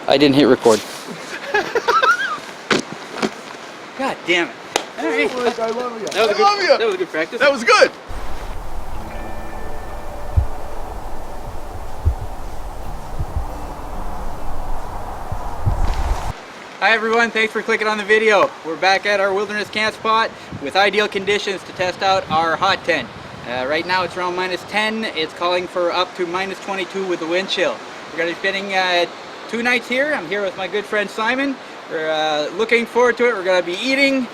I didn't hit record. God damn it. Right. I love you. That was a good practice. That was good. Hi everyone, thanks for clicking on the video. We're back at our wilderness camp spot with ideal conditions to test out our hot tent. Right now it's around -10. It's calling for up to -22 with the wind chill. We're going to be spending 2 nights here. I'm here with my good friend Simon. We're looking forward to it. We're going to be eating,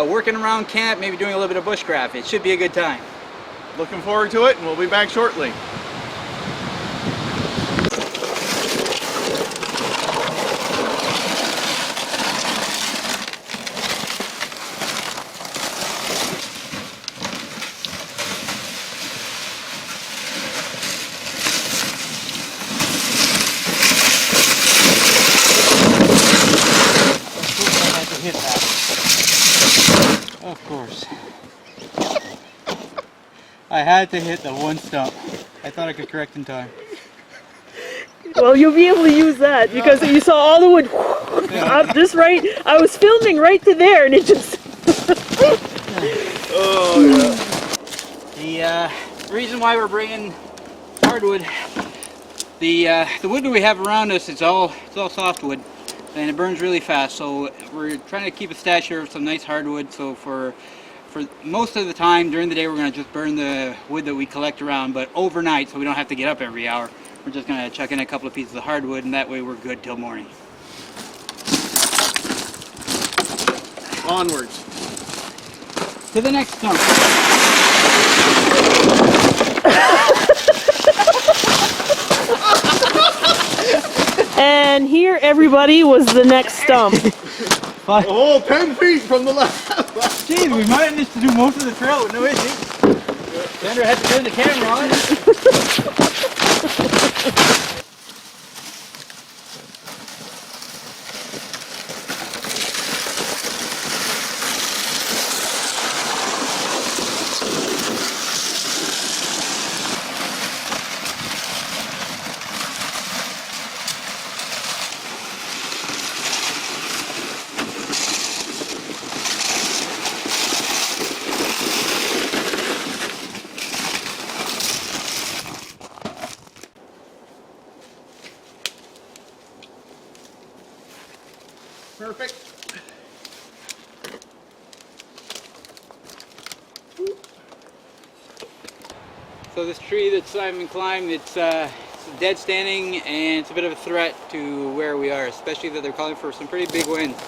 working around camp, maybe doing a little bit of bushcraft. It should be a good time. Looking forward to it, and we'll be back shortly. Of course. I had to hit the one stump. I thought I could correct in time. Well, you'll be able to use that because you saw all the wood up just right. I was filming right to there and it just... Oh, yeah. The reason why we're bringing hardwood, the wood that we have around us, it's all softwood. And it burns really fast, so we're trying to keep a stash here of some nice hardwood. So for most of the time during the day, we're going to just burn the wood that we collect around, but overnight, so we don't have to get up every hour, we're just going to chuck in a couple of pieces of hardwood, and that way we're good till morning. Onwards. To the next stump. And here, everybody, was the next stump. Oh, 10 feet from the left. Jeez, we managed to do most of the trail with no issues. Sandra had to turn the camera on. Perfect. So this tree that Simon climbed, it's dead standing, and it's a bit of a threat to where we are, especially that they're calling for some pretty big winds.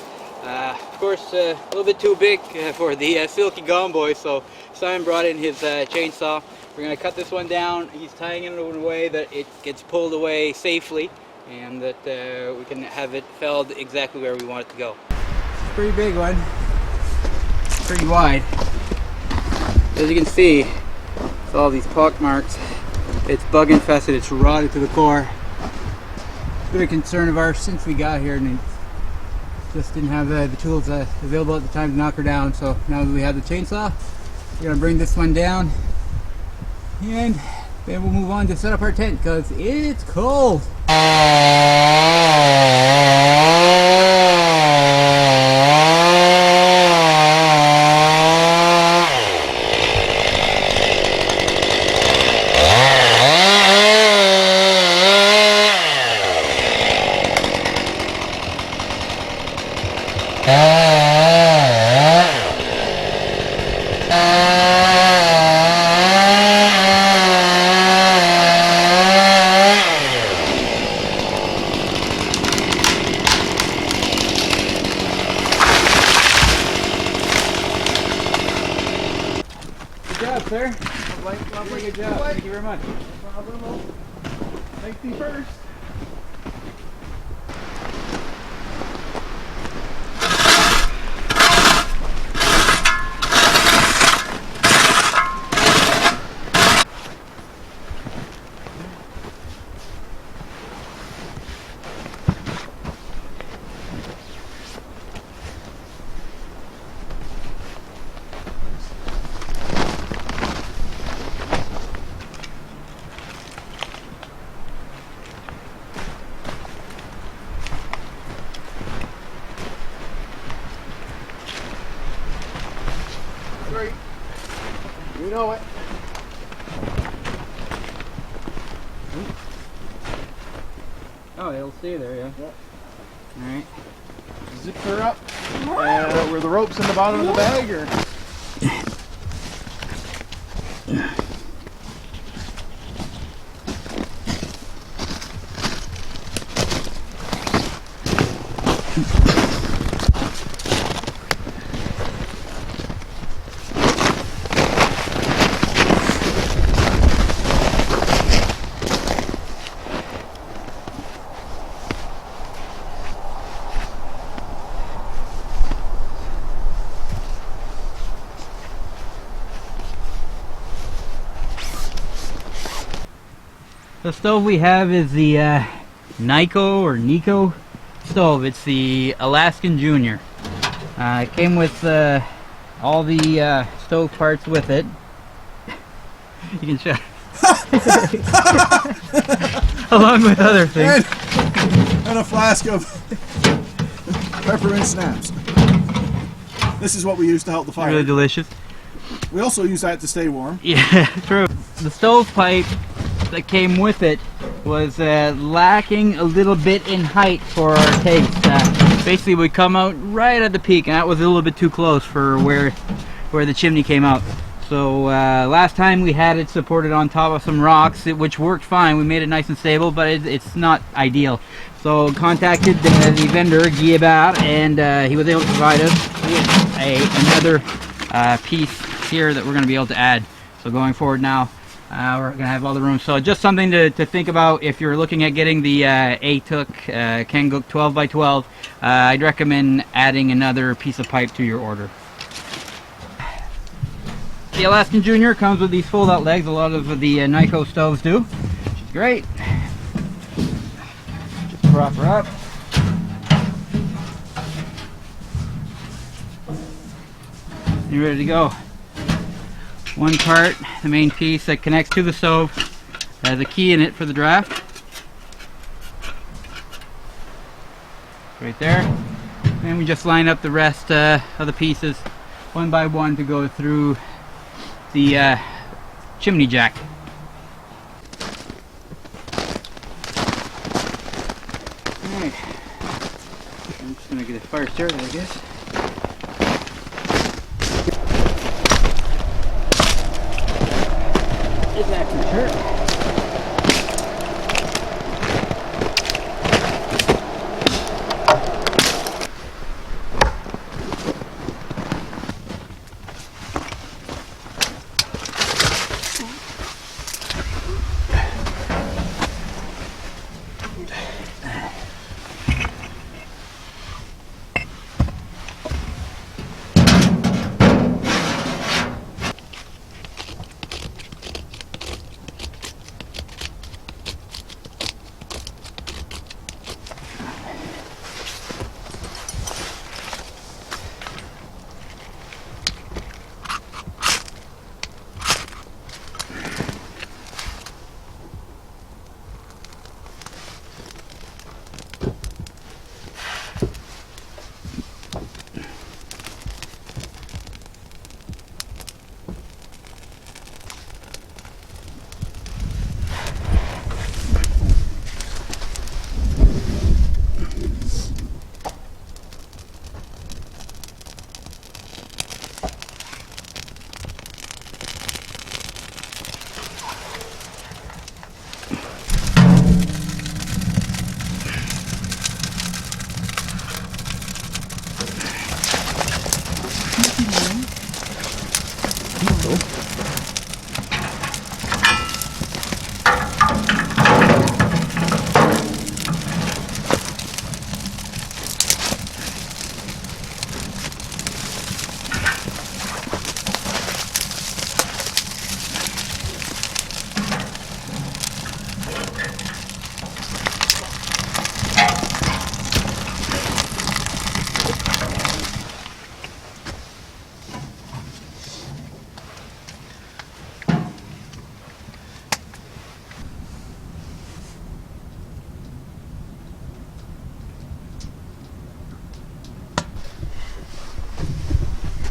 Of course, a little bit too big for the Silky Gone Boy, so Simon brought in his chainsaw. We're going to cut this one down. He's tying it in a way that it gets pulled away safely, and that we can have it felled exactly where we want it to go. It's a pretty big one, pretty wide. As you can see, it's all these pock marks. It's bug infested, it's rotted to the core. It's been a concern of ours since we got here, and it just didn't have the tools available at the time to knock her down. So now that we have the chainsaw, we're going to bring this one down, and then we'll move on to set up our tent because it's cold. Good job, sir. Lovely, good job. Thank you very much. Safety first. You know it. Oh, it'll stay there, yeah. Yep. Alright. Zip her up. Were the ropes in the bottom of the bag, or? The stove we have is the Knico or Knico stove. It's the Alaskan Junior. It came with all the stove parts with it. You can show. Along with other things. And a flask of peppermint snaps. This is what we use to help the fire. Really delicious. We also use that to stay warm. Yeah, true. The stovepipe that came with it was lacking a little bit in height for our taste. Basically, we come out right at the peak, and that was a little bit too close for where the chimney came out. So last time we had it supported on top of some rocks, which worked fine. We made it nice and stable, but it's not ideal. So contacted the vendor, Guillabar, and he was able to provide us with another piece here that we're going to be able to add. So going forward now, we're going to have all the room. So just something to think about if you're looking at getting the Atuk Kanguk 12x12. I'd recommend adding another piece of pipe to your order. The Alaskan Junior comes with these fold-out legs. A lot of the Knico stoves do. Which is great. Just prop her up. You're ready to go. One part, the main piece that connects to the stove, has a key in it for the draft. Right there. And we just line up the rest of the pieces one by one to go through the chimney jack. Alright. I'm just going to get a fire started, I guess. Get back to the shirt.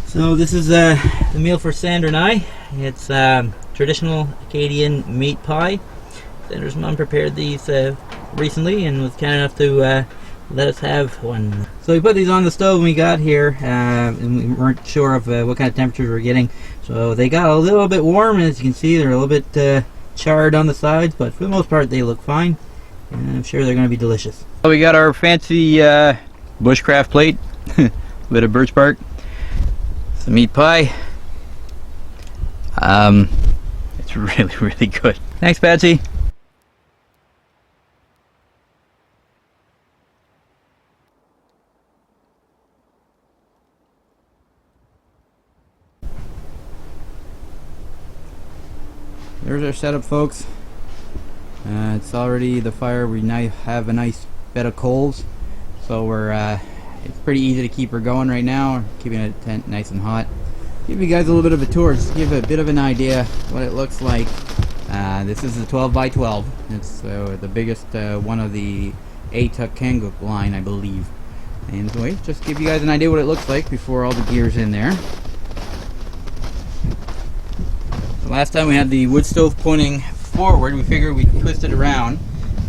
So this is the meal for Sandra and I. It's traditional Acadian meat pie. Sandra's mom prepared these recently and was kind enough to let us have one. So we put these on the stove when we got here, and we weren't sure of what kind of temperatures we were getting. So they got a little bit warm, and as you can see, they're a little bit charred on the sides, but for the most part they look fine, and I'm sure they're going to be delicious. So we got our fancy bushcraft plate, a bit of birch bark, some meat pie. It's really, really good. Thanks, Patsy. There's our setup, folks. It's already the fire. We now have a nice bed of coals, so we're it's pretty easy to keep her going right now. We're keeping the tent nice and hot. Give you guys a little bit of a tour, just give a bit of an idea what it looks like. This is a 12 by 12. It's the biggest one of the Atuk Kanguk line, I believe. And so just give you guys an idea what it looks like before all the gear's in there. Last time we had the wood stove pointing forward, we figured we'd twist it around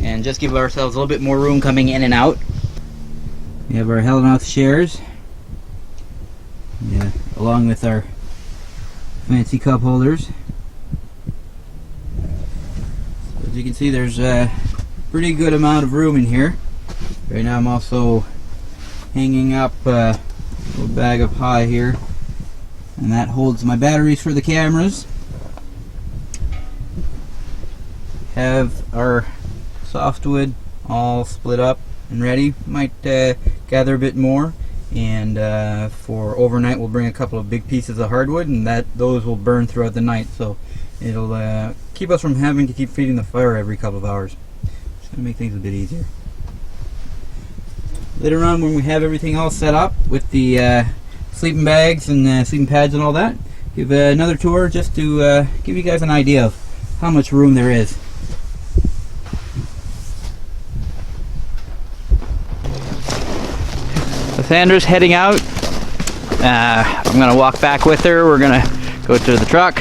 and just give ourselves a little bit more room coming in and out. We have our Helinox shares, along with our fancy cup holders. So as you can see, there's a pretty good amount of room in here. Right now I'm also hanging up a little bag of pie here, and that holds my batteries for the cameras. Have our softwood all split up and ready. Might gather a bit more, and for overnight we'll bring a couple of big pieces of hardwood, and those will burn throughout the night, so it'll keep us from having to keep feeding the fire every couple of hours. Just gonna make things a bit easier. Later on, when we have everything all set up with the sleeping bags and sleeping pads and all that, give another tour just to give you guys an idea of how much room there is. Sandra's heading out. I'm gonna walk back with her. We're gonna go to the truck,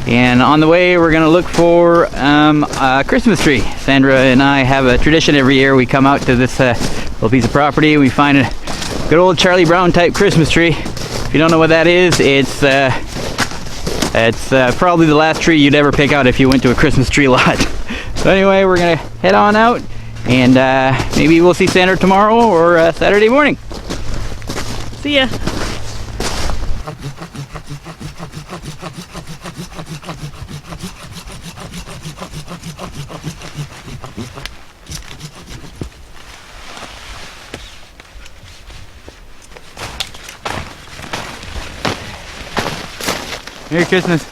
and on the way we're gonna look for a Christmas tree. Sandra and I have a tradition every year. We come out to this little piece of property, we find a good old Charlie Brown type Christmas tree. If you don't know what that is, it's probably the last tree you'd ever pick out if you went to a Christmas tree lot. So anyway, we're gonna head on out, and maybe we'll see Sandra tomorrow or Saturday morning. See ya. Merry Christmas.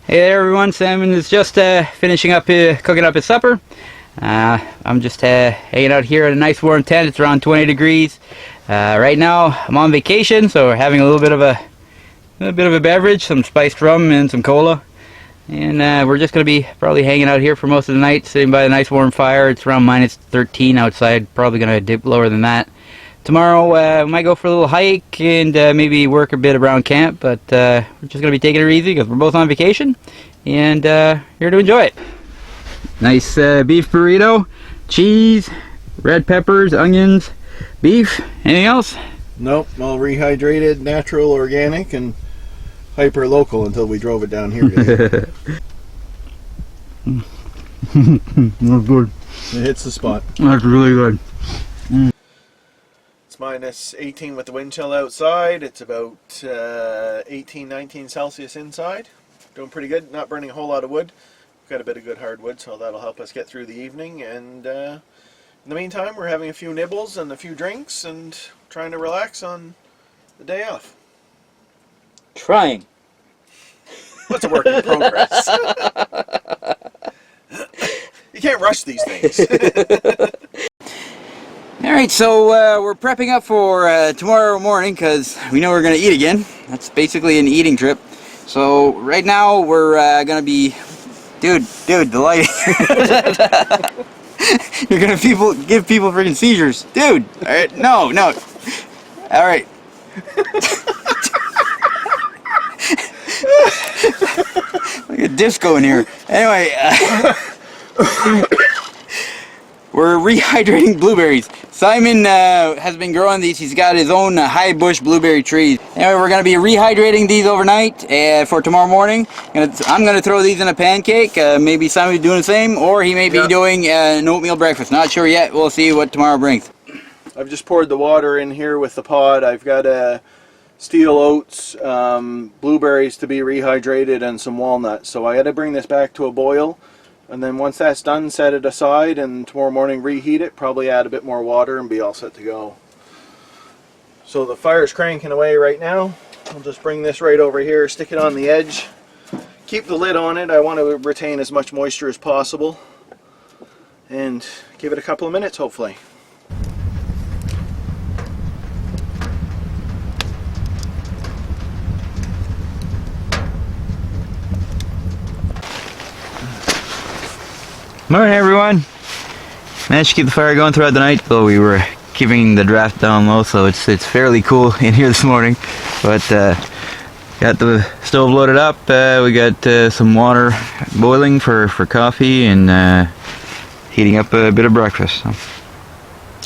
Hey there everyone, Simon is just finishing up cooking up his supper. I'm just hanging out here in a nice warm tent. It's around 20 degrees. Right now I'm on vacation, so we're having a little bit of a beverage, some spiced rum and some cola. And we're just going to be probably hanging out here for most of the night, sitting by a nice warm fire. It's around -13 outside, probably going to dip lower than that. Tomorrow we might go for a little hike and maybe work a bit around camp, but we're just going to be taking it easy because we're both on vacation and here to enjoy it. Nice beef burrito, cheese, red peppers, onions, beef. Anything else? Nope, all rehydrated, natural, organic, and hyper local until we drove it down here today. That's good. It hits the spot. That's really good. It's -18 with the wind chill outside. It's about 18, 19 Celsius inside. Doing pretty good, not burning a whole lot of wood. We've got a bit of good hardwood, so that'll help us get through the evening. And in the meantime, we're having a few nibbles and a few drinks and trying to relax on the day off. Trying. What's a work in progress? You can't rush these things. Alright, so we're prepping up for tomorrow morning because we know we're going to eat again. That's basically an eating trip. So right now we're gonna be, dude, the lighting. You're gonna give people freaking seizures, dude. All right, no. All right. Like a disco in here. Anyway, we're rehydrating blueberries. Simon has been growing these. He's got his own high bush blueberry trees. Anyway, we're going to be rehydrating these overnight for tomorrow morning. I'm going to throw these in a pancake. Maybe Simon will be doing the same, or he may be doing an oatmeal breakfast. Not sure yet. We'll see what tomorrow brings. I've just poured the water in here with the pot. I've got steel oats, blueberries to be rehydrated, and some walnuts. So I had to bring this back to a boil. And then once that's done, set it aside, and tomorrow morning reheat it, probably add a bit more water and be all set to go. So the fire's cranking away right now. I'll just bring this right over here, stick it on the edge, keep the lid on it. I want to retain as much moisture as possible, and give it a couple of minutes hopefully. Morning everyone. Managed to keep the fire going throughout the night, though we were keeping the draft down low, so it's fairly cool in here this morning. But got the stove loaded up. We got some water boiling for coffee, and heating up a bit of breakfast. So,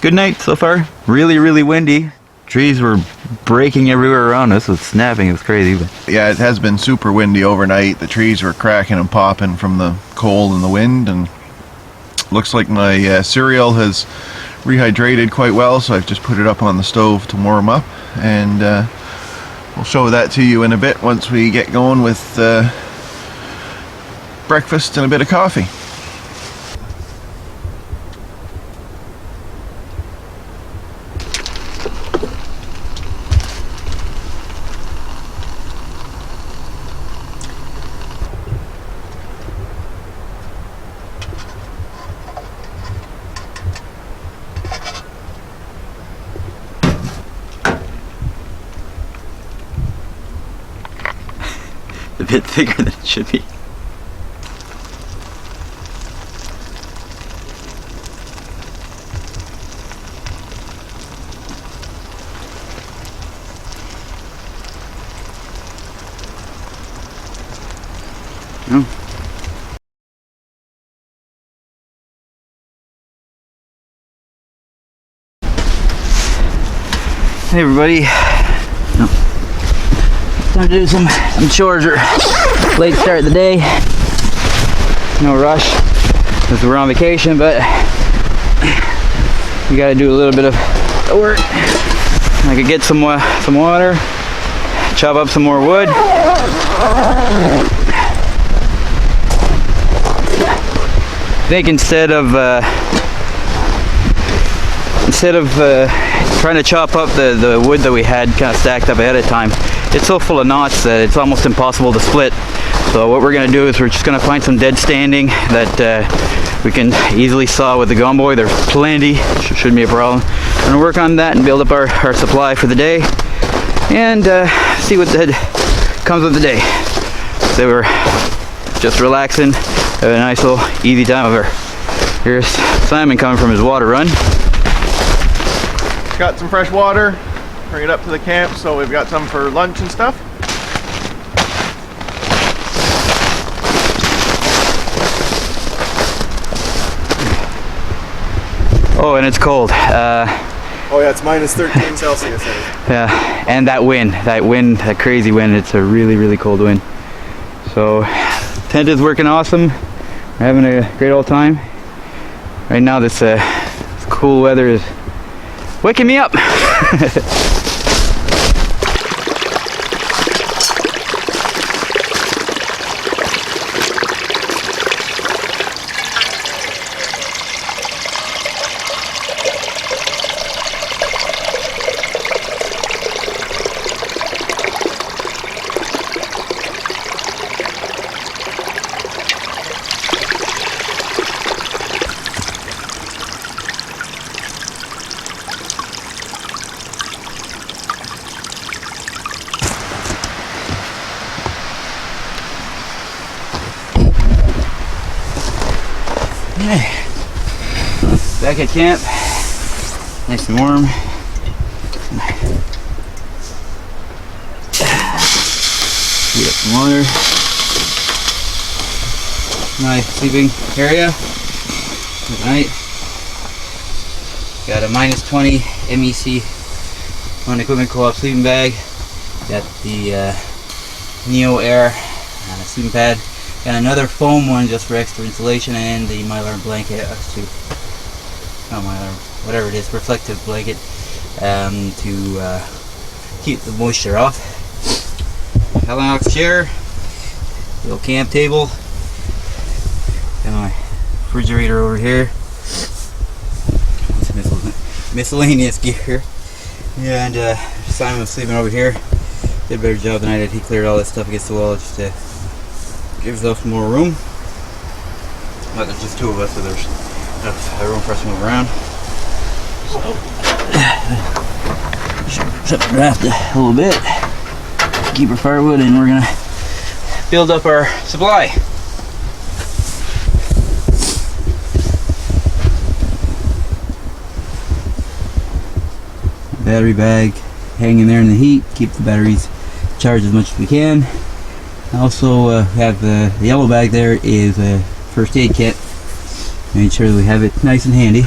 good night so far. Really windy. Trees were breaking everywhere around us. It was snapping. It was crazy. But yeah, it has been super windy overnight. The trees were cracking and popping from the cold and the wind, and looks like my cereal has rehydrated quite well, so I've just put it up on the stove to warm up, and we'll show that to you in a bit once we get going with breakfast and a bit of coffee. a bit thicker than it should be. Oh. Hey everybody. Time to do some chores. Late start of the day. No rush because we're on vacation, but we gotta do a little bit of work. I could get some water, chop up some more wood. I think instead of trying to chop up the wood that we had kind of stacked up ahead of time, it's so full of knots that it's almost impossible to split. So what we're going to do is we're just going to find some dead standing that we can easily saw with the gomboy. There's plenty, shouldn't be a problem. We're going to work on that and build up our supply for the day, and see what comes of the day. So we're just relaxing, have a nice little easy time of her. Here's Simon coming from his water run. Got some fresh water, bring it up to the camp, so we've got some for lunch and stuff. Oh, and it's cold. Oh yeah, it's minus 13 Celsius. Yeah, and that wind, that crazy wind, it's a really cold wind. So, tent is working awesome. We're having a great old time. Right now this cool weather is waking me up. at camp. Nice and warm. Heat up some water. My sleeping area at night. Got a -20 MEC on Equipment Co-op sleeping bag. Got the Neo Air sleeping pad. Got another foam one just for extra insulation, and the Mylar blanket to, not Mylar, whatever it is, reflective blanket to keep the moisture off. Helinox chair, little camp table, and my refrigerator over here. Miscellaneous gear. Yeah, and Simon was sleeping over here. Did a better job than I did. He cleared all that stuff against the wall just to give himself more room. But there's just two of us, so there's enough room for us to move around. Shut the draft a little bit. Keep our firewood, and we're gonna build up our supply. Battery bag hanging there in the heat, keep the batteries charged as much as we can. Also have the yellow bag there is a first aid kit. Make sure that we have it nice and handy.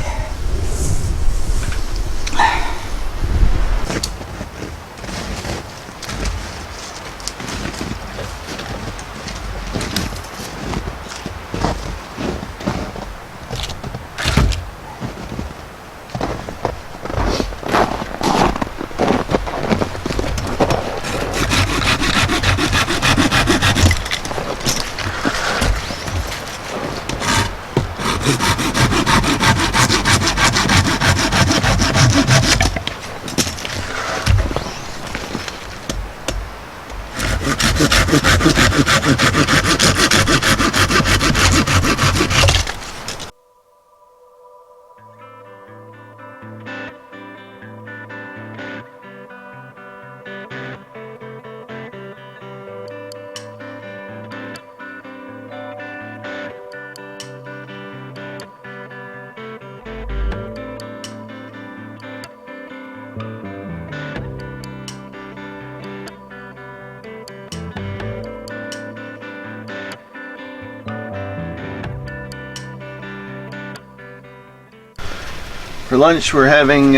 For lunch we're having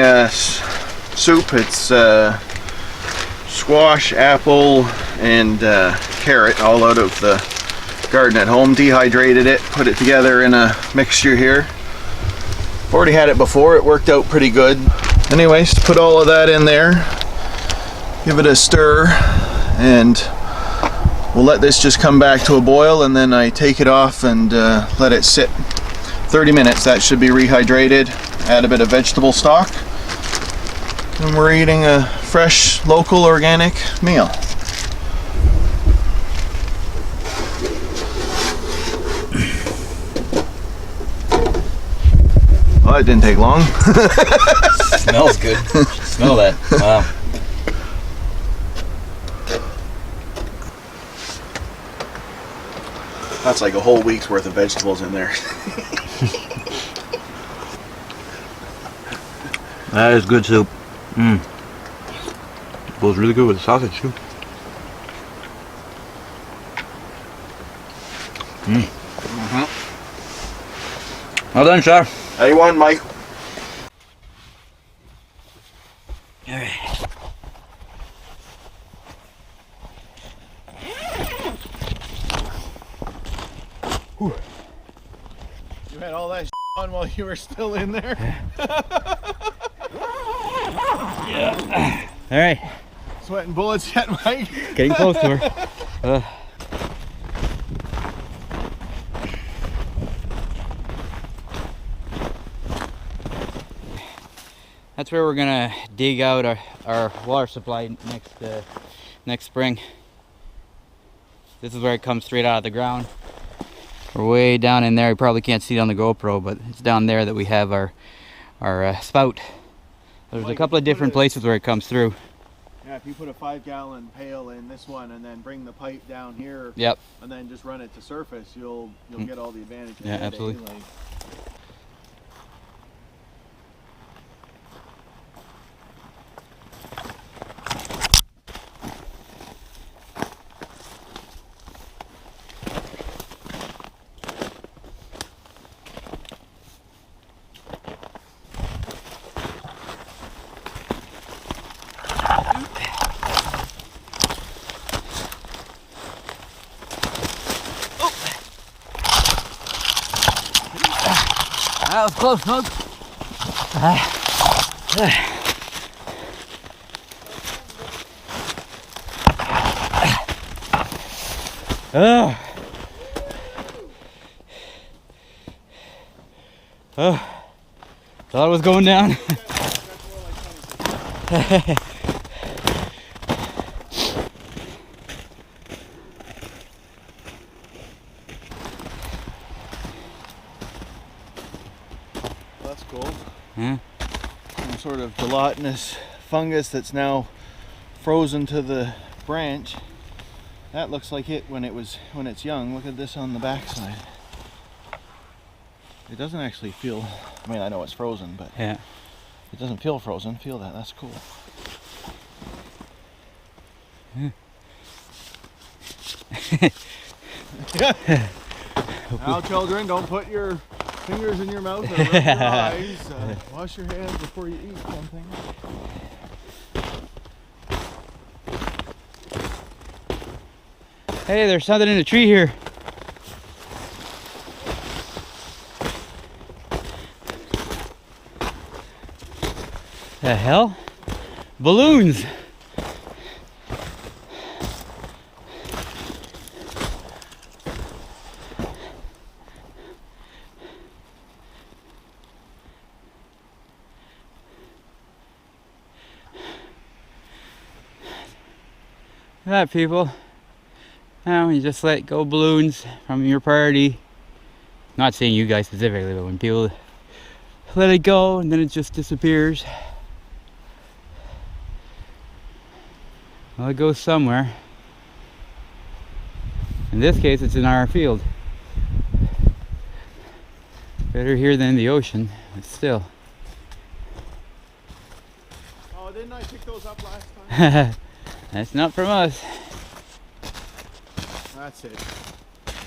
soup. It's squash, apple, and carrot, all out of the garden at home. Dehydrated it, put it together in a mixture here. Already had it before, it worked out pretty good. Anyways, put all of that in there, give it a stir, and we'll let this just come back to a boil, and then I take it off and let it sit 30 minutes. That should be rehydrated. Add a bit of vegetable stock, and we're eating a fresh, local, organic meal. Well, that didn't take long. Smells good. Smell that. Wow. That's like a whole week's worth of vegetables in there. That is good soup. Mmm. Goes really good with the sausage too. Mmm. Well done, sir. How you want, Mike? All right. You had all that on while you were still in there? Yeah. All right. Sweating bullets yet, Mike? Getting close to her. That's where we're gonna dig out our water supply next spring. This is where it comes straight out of the ground. We're way down in there. You probably can't see it on the GoPro, but it's down there that we have our spout. There's a couple of different places where it comes through. Yeah, if you put a 5-gallon pail in this one and then bring the pipe down here, yep, and then just run it to surface, you'll get all the advantage. Yeah, absolutely. That was close, folks. Thought it was going down. That's cool. Yeah. Some sort of gelatinous fungus that's now frozen to the branch. That looks like it when it's young. Look at this on the backside. It doesn't actually feel, I mean, I know it's frozen, but Yeah. it doesn't feel frozen. Feel that, that's cool. Now children, don't put your fingers in your mouth or rub your eyes. Wash your hands before you eat something. Hey, there's something in the tree here. The hell? Balloons. Look at that, people. Now you just let go balloons from your party. Not saying you guys specifically, but when people let it go and then it just disappears. Well, it goes somewhere. In this case, it's in our field. Better here than in the ocean, but still. Oh, didn't I pick those up last time? That's not from us. That's it.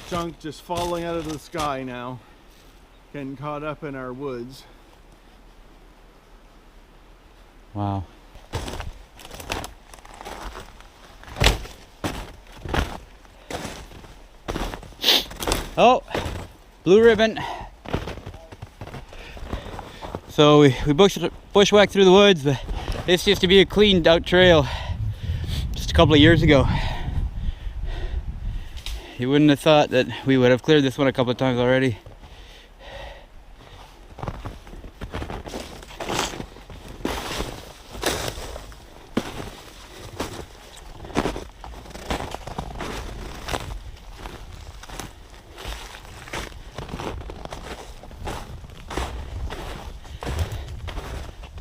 Junk just falling out of the sky now. Getting caught up in our woods. Wow. Oh, blue ribbon. So we bushwhacked through the woods, but this used to be a cleaned out trail just a couple of years ago. You wouldn't have thought that we would have cleared this one a couple of times already.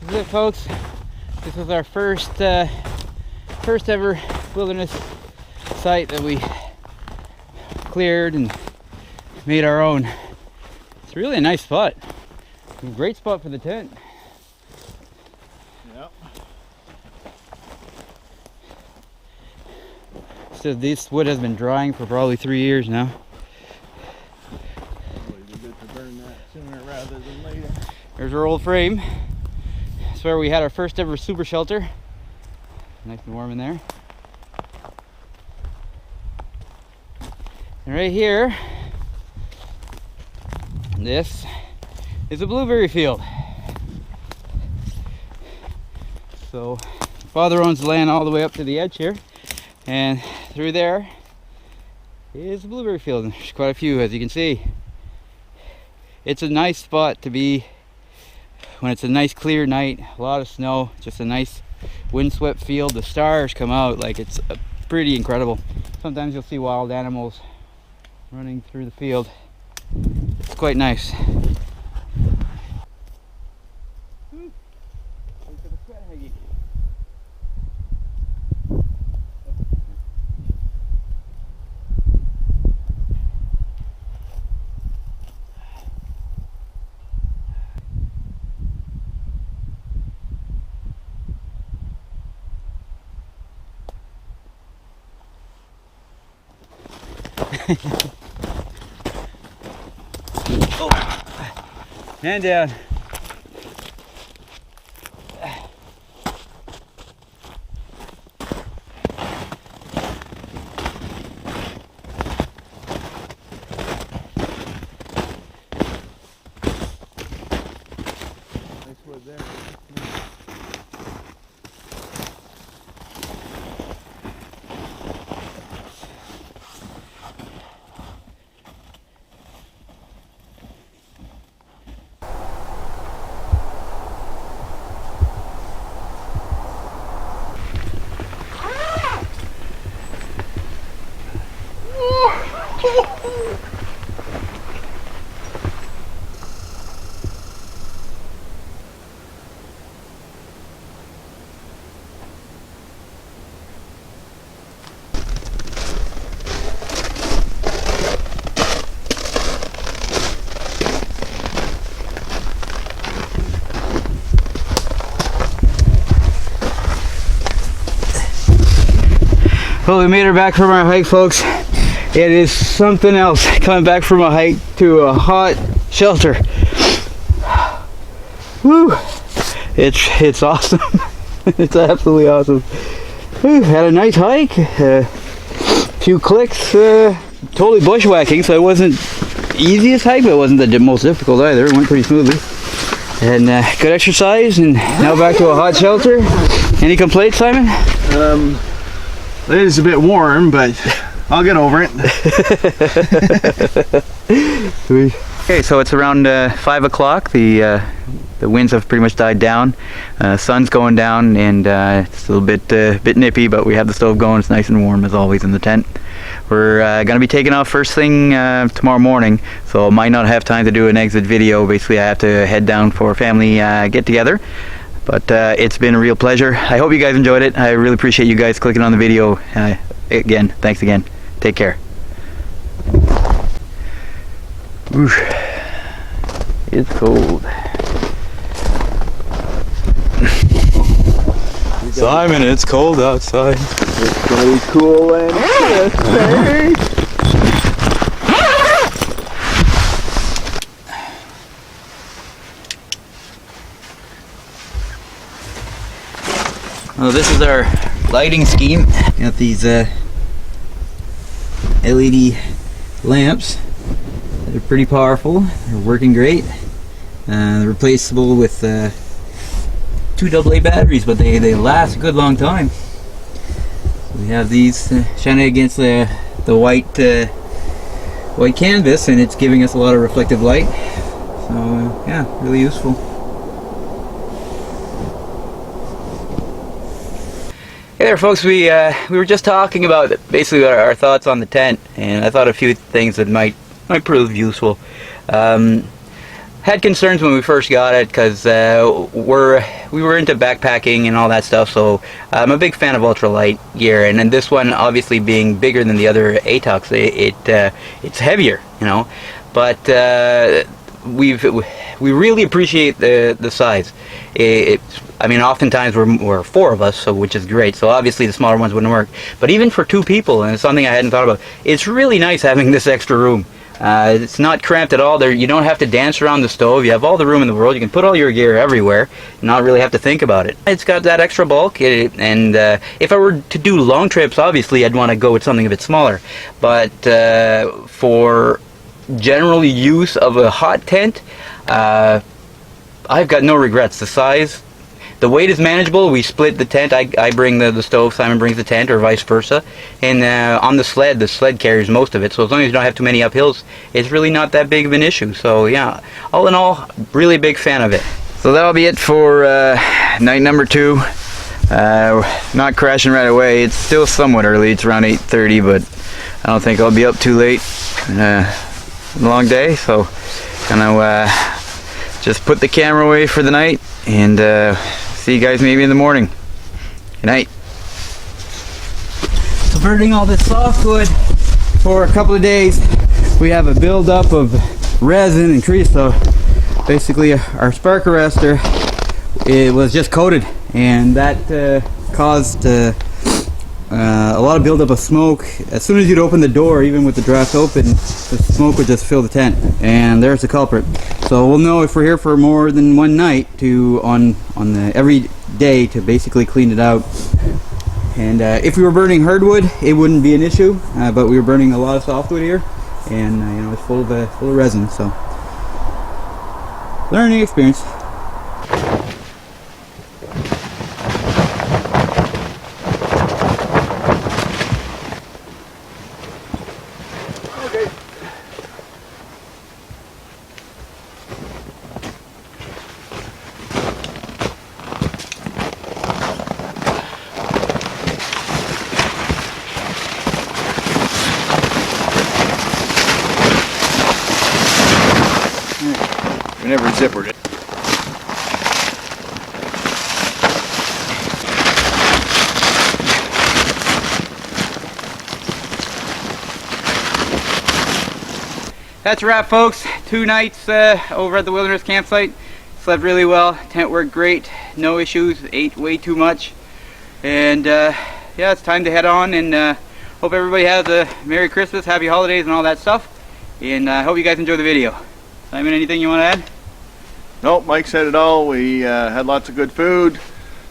This is it, folks. This was our first ever wilderness site that we cleared and made our own. It's really a nice spot. A great spot for the tent. Yep. So this wood has been drying for probably 3 years now. Probably be good to burn that sooner rather than later. There's our old frame. That's where we had our first ever super shelter. Nice and warm in there. And right here, this is a blueberry field. So father owns the land all the way up to the edge here, and through there is a blueberry field, and there's quite a few, as you can see. It's a nice spot to be when it's a nice clear night, a lot of snow, just a nice windswept field. The stars come out, like it's pretty incredible. Sometimes you'll see wild animals running through the field. It's quite nice. Oh, hand down. Well, we made her back from our hike, folks. It is something else coming back from a hike to a hot shelter. Woo! It's awesome. It's absolutely awesome. Whew, had a nice hike. Few clicks. Totally bushwhacking, so it wasn't easiest hike, but it wasn't the most difficult either. It went pretty smoothly. And good exercise, and now back to a hot shelter. Any complaints, Simon? It is a bit warm, but I'll get over it. Okay, so it's around 5 o'clock. The winds have pretty much died down. Sun's going down, and it's a little bit nippy, but we have the stove going. It's nice and warm as always in the tent. We're going to be taking off first thing tomorrow morning, so I might not have time to do an exit video. Basically, I have to head down for a family get-together. But it's been a real pleasure. I hope you guys enjoyed it. I really appreciate you guys clicking on the video. Again, thanks again. Take care. Oof. It's cold. Simon, it's cold outside. It's gonna be cool and crispy. Well, this is our lighting scheme. Got these LED lamps. They're pretty powerful. They're working great. They're replaceable with 2 AA batteries, but they last a good long time. So we have these shining against the white canvas, and it's giving us a lot of reflective light. So yeah, really useful. Hey there, folks. We were just talking about basically our thoughts on the tent, and I thought a few things that might prove useful. Had concerns when we first got it because we were into backpacking and all that stuff, so I'm a big fan of ultralight gear, and then this one obviously being bigger than the other Atuks, it's heavier, you know, but we really appreciate the size. I mean, oftentimes we're 4 of us, so which is great. So obviously the smaller ones wouldn't work. But even for 2 people, and it's something I hadn't thought about, it's really nice having this extra room. It's not cramped at all. You don't have to dance around the stove. You have all the room in the world. You can put all your gear everywhere and not really have to think about it. It's got that extra bulk, and if I were to do long trips, obviously I'd want to go with something a bit smaller. But for general use of a hot tent, I've got no regrets. The size, the weight is manageable. We split the tent. I bring the stove, Simon brings the tent, or vice versa. And on the sled carries most of it. So as long as you don't have too many uphills, it's really not that big of an issue. So yeah, all in all, really big fan of it. So that'll be it for night number 2. Not crashing right away. It's still somewhat early. It's around 8:30, but I don't think I'll be up too late. Long day, so gonna just put the camera away for the night, and see you guys maybe in the morning. Good night. So burning all this softwood for a couple of days, we have a buildup of resin and grease. So basically our spark arrestor, it was just coated, and that caused a lot of buildup of smoke. As soon as you'd open the door, even with the draft open, the smoke would just fill the tent, and there's the culprit. So we'll know if we're here for more than one night every day to basically clean it out. And if we were burning hardwood, it wouldn't be an issue, but we were burning a lot of softwood here, and you know, it's full of resin. So learning experience. We never zippered it. That's a wrap, folks. 2 nights over at the wilderness campsite. Slept really well. Tent worked great. No issues. Ate way too much. And yeah, it's time to head on, and hope everybody has a Merry Christmas, Happy Holidays, and all that stuff. And I hope you guys enjoy the video. Simon, anything you want to add? Nope, Mike said it all. We had lots of good food.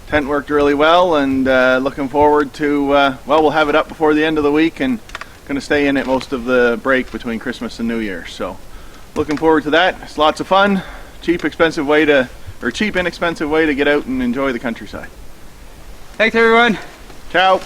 Tent worked really well, and looking forward to, well, we'll have it up before the end of the week, and going to stay in it most of the break between Christmas and New Year. So looking forward to that. It's lots of fun. Cheap, inexpensive way to get out and enjoy the countryside. Thanks, everyone. Ciao.